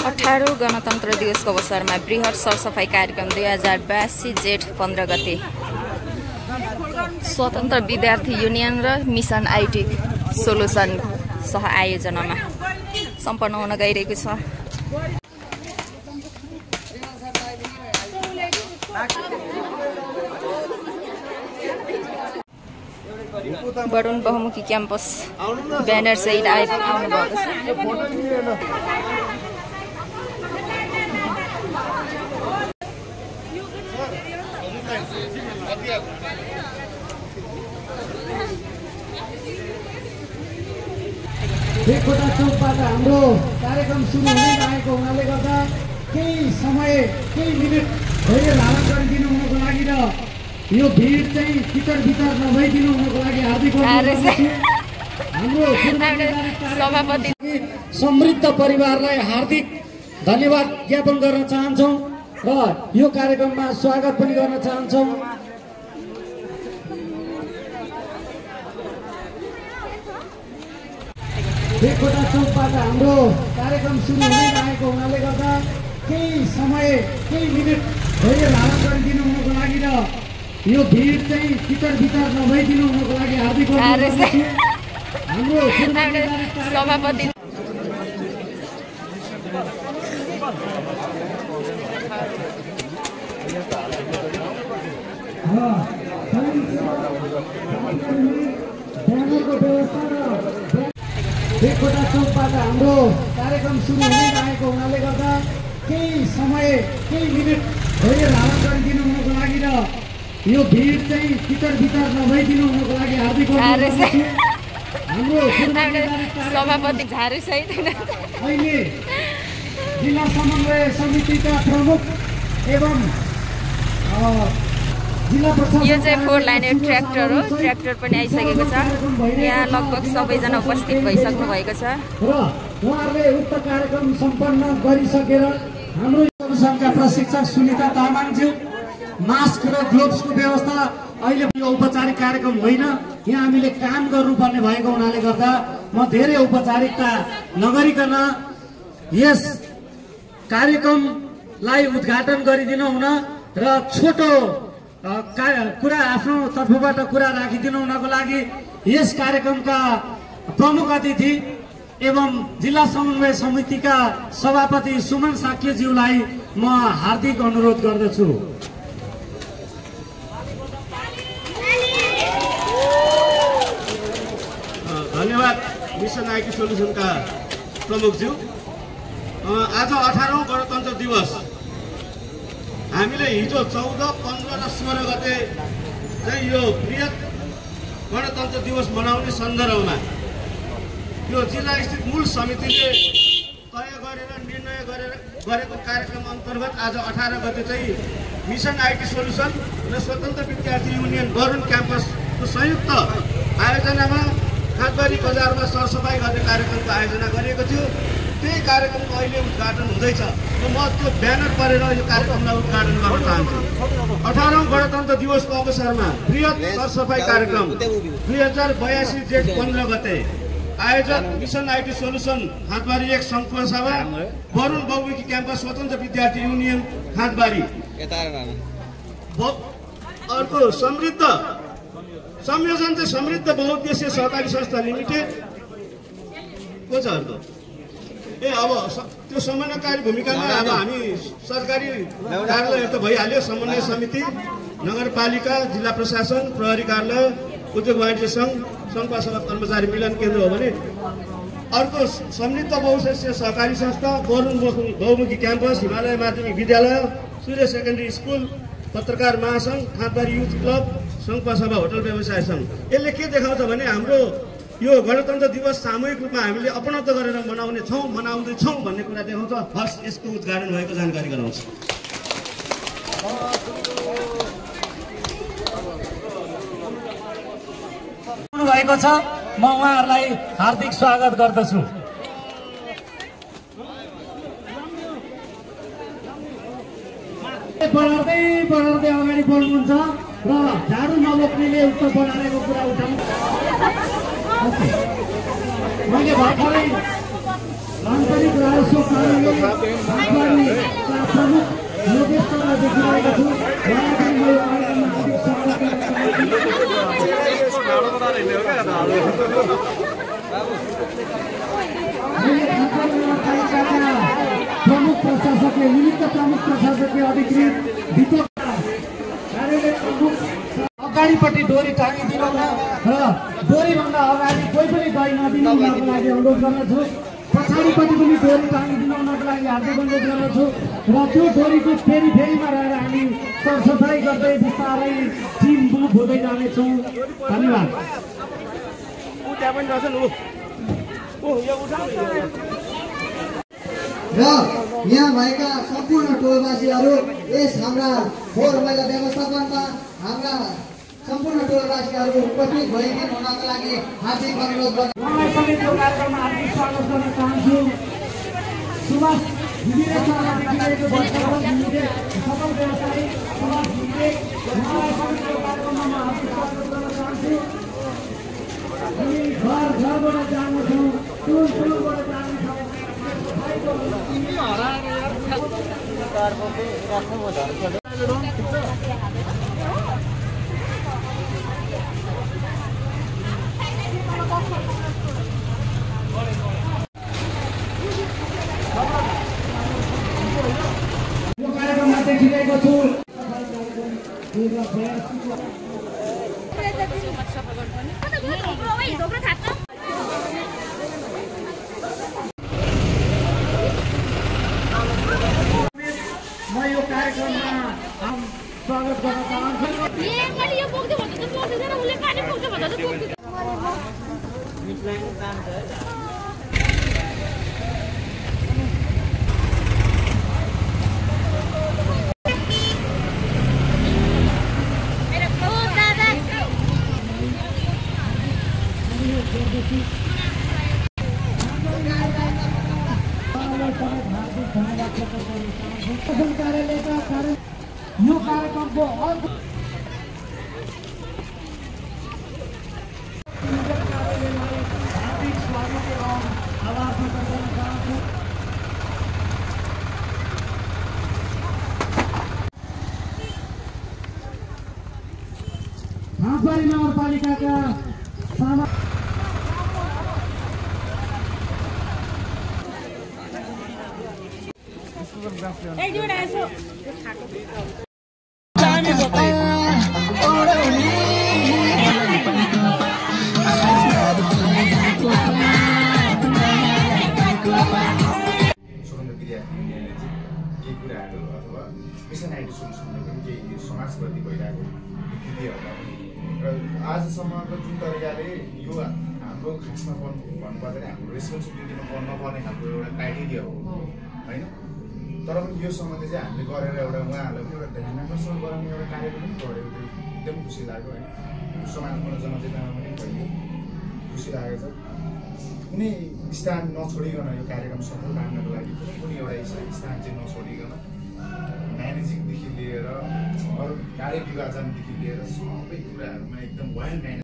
18औं गणतन्त्र दिवसको अवसरमा बृहत सरसफाई कार्यक्रम 2082 जेठ 15 गते स्वतन्त्र विद्यार्थी युनियन र मिसन आईटी सोलुसन सह आयोजनामा सम्पन्न हुन गइरहेको छ। बडुन बहुमुखी क्याम्पस ब्यानर सहित आउनु भएको छ। एकवटा चौकबाट हाम्रो कार्यक्रम सुरु हुँदै लागेको हुनाले गर्दा केही समय केही मिनेट धेरै धारण गरिदिनु हुनको लागि र यो भिड चाहिँ भित्र नभइदिनु हुनको लागि हार्दिक हाम्रो सभापति समृद्ध परिवारलाई हार्दिक धन्यवाद ज्ञापन गर्न चाहन्छौँ र यो कार्यक्रममा स्वागत पनि गर्न चाहन्छौँ। एकवटा चौकबाट हाम्रो कार्यक्रम सुरु हुँदै लागेको हुनाले गर्दा केही समय केही मिनेट धेरै धारण गरिदिनु हुनको लागि र यो भिड चाहिँ भित्र नभइदिनु हुनको लागि हार्दिक हाम्रो सभापति एकवटा चौकबाट हाम्रो कार्यक्रम सुरु हुँदै लागेको हुनाले गर्दा केही समय केही मिनेट धेरै धारण गरिदिनु हुनको लागि र यो भिड चाहिँ भित्र नभइदिनु हुनको लागि हार्दिक हाम्रो सभापति झारू सहित अहिले जिल्ला समन्वय समितिका प्रमुख एवं यो चाहिँ 4 लाइनर ट्र्याक्टर हो। ट्र्याक्टर पनि आइसकेको छ। यहाँ लगभग सबैजना उपस्थित भइसक्नु भएको छ र उहाँहरूले उक्त कार्यक्रम सम्पन्न गरिसकेर हाम्रो संघका प्रशिक्षक सुनिता तामाङज्यू मास्क र ग्लोभ्सको व्यवस्था अहिले यो औपचारिक कार्यक्रम होइन, यहाँ हामीले काम गर्नुपर्ने भएको हुनाले गर्दा म धेरै औपचारिकता नगरिकन यस कार्यक्रमलाई उद्घाटन गरिदिनु हुन र छोटो कुरा आफ्नो तर्फबाट कुरा राखिदिनु हुनको लागि यस कार्यक्रमका प्रमुख अतिथि एवं जिल्ला समन्वय समितिका सभापति सुमन साक्यज्यूलाई म हार्दिक अनुरोध गर्दछु। धन्यवाद मिसन आईटी सोलुसनका प्रमुखज्यू। आज 18औं गणतन्त्र दिवस हामीले हिजो 14, 15 र 16 गते चाहिँ यो बृहत गणतन्त्र दिवस मनाउने सन्दर्भमा यो जिल्ला स्थित मूल समितिले तय गरेर निर्णय गरेको कार्यक्रम अन्तर्गत आज 18 गते चाहिँ मिसन आईटी सोलुसन र स्वतन्त्र विद्यार्थी युनियन बरुन क्याम्पसको संयुक्त आयोजनामा खादबारी बजारमा सरसफाई गर्ने कार्यक्रमको आयोजना गरिएको थियो। त्यही कार्यक्रमको अहिले उद्घाटन हुँदैछ र म त्यो ब्यानर परेर यो कार्यक्रमलाई उद्घाटन गर्न चाहन्छु। 18औं गणतन्त्र दिवसको अवसरमा बृहत सरसफाई कार्यक्रम 2082 जेठ 15 गते आयोजक मिसन आईटी सोलुसन खादबारी 1 सङ्घीय सभा बरुन बहुमुखी क्याम्पस स्वतन्त्र विद्यार्थी युनियन खादबारी। अर्को समृद्ध संयोजन चाहिँ समृद्ध बहुउद्देश्य सहकारी संस्था लिमिटेड को छ अर्को अब त्यो समन्वयकारी भूमिकामा अब हामी सरकारी कार्यालयहरू त भइहाल्यो, समन्वय समिति, नगरपालिका, जिल्ला प्रशासन, प्रहरी कार्यालय, उद्योग वाणिज्य सङ्घ, सङ्घका सभा कर्मचारी मिलन केन्द्र हो भने अर्को समृद्ध बहुउद्देश्य सहकारी संस्था बरुन बहुमुखी क्याम्पस, हिमालय माध्यमिक विद्यालय, सूर्य सेकेन्डरी स्कुल, पत्रकार महासङ्घ, खादबारी युथ क्लब, सङ्घका सभा होटल व्यवसाय सङ्घ। यसले के देखाउँछ भने हाम्रो यो गणतन्त्र दिवस सामूहिक रूपमा हामीले अपनत्व गरेर मनाउँदैछौँ भन्ने कुरा देखाउँछ। हस्, यसको उद्घाटन भएको जानकारी गराउँछ। भएको छ, म उहाँहरूलाई हार्दिक स्वागत गर्दछु। बढार्दै अगाडि बढ्नुहुन्छ र झाडु नबोक्नेले उक्त बढारेको कुरा उठाउनु। मैले भर्खरै आन्तरिक राजस्व कार्यालय प्रमुख प्रशासकीय अधिकृत दीपक कार्यालय प्रमुख अगाडिपट्टि डोरी टाँगिदिनु न र डोरीभन्दा अगाडि कोही पनि दही नदिनुको लागि अनुरोध गर्दछु। पछाडिपट्टि पनि डोरी टाँगिदिनुको लागि हार्दिक अनुरोध गर्दछु र त्यो डोरीको फेरिमा रहेर हामी सरसफाइ गर्दै बिस्तारै टिम बुक हुँदै जानेछौँ। धन्यवाद। र यहाँ भएका सम्पूर्ण टोलवासीहरू यस हाम्रा फोहोर मैला व्यवस्थापनमा हाम्रा सम्पूर्ण टोलवासीहरू उपस्थित भइदिनु हुनको लागि हार्दिक अनुरोध गर्छु। उहाँलाई पनि त्यो कार्यक्रममा हार्दिक स्वागत गर्न चाहन्छु। सुभाष घिमिरे सरदेखि रहेको सफल व्यवसायी सुभाष घिमिरे उहाँलाई पनि त्यो कार्यक्रममा म हार्दिक स्वागत गर्न चाहन्छु। हामी घरबाट जानेछौँ, टोलबाट जानेछौँ। यो कार्यक्रममा देखिरहेको छु म यो कार्यक्रममा स्वागत गर्न चाहन्छु। यो कार्यक्रमको अर्को हार्दिक स्वागत एवं आभार प्रकट गर्न चाहन्छु। खासबारी नगरपालिकाका मिसन आइडी सोल्युसनले पनि केही समाजप्रति भइरहेको विकृतिहरूलाई र आजसम्मको जुन तरिकाले यो हाम्रो खासमा भन्नुपर्दाखेरि हाम्रो रेस्पोन्सिबिलिटीमा नपर्ने खालको एउटा क्राइटेरिया हो होइन। तर पनि यो सम्बन्धी चाहिँ हामीले गरेर एउटा उहाँहरूलाई पनि एउटा ध्यान आकर्षण गराउने एउटा कार्यक्रम पनि गऱ्यो। त्यो एकदम खुसी लाग्यो होइन। समाजमा जनचेतना पनि भयो, खुसी लागेको छ। कुनै स्थान नछोडिकन यो कार्यक्रम सफल पार्नको लागि कुनै एउटा स्थान चाहिँ नछोडिकन म्यानेजिङदेखि लिएर अरू कार्य विभाजनदेखि लिएर सबै कुराहरूमा एकदम वेल म्यानेज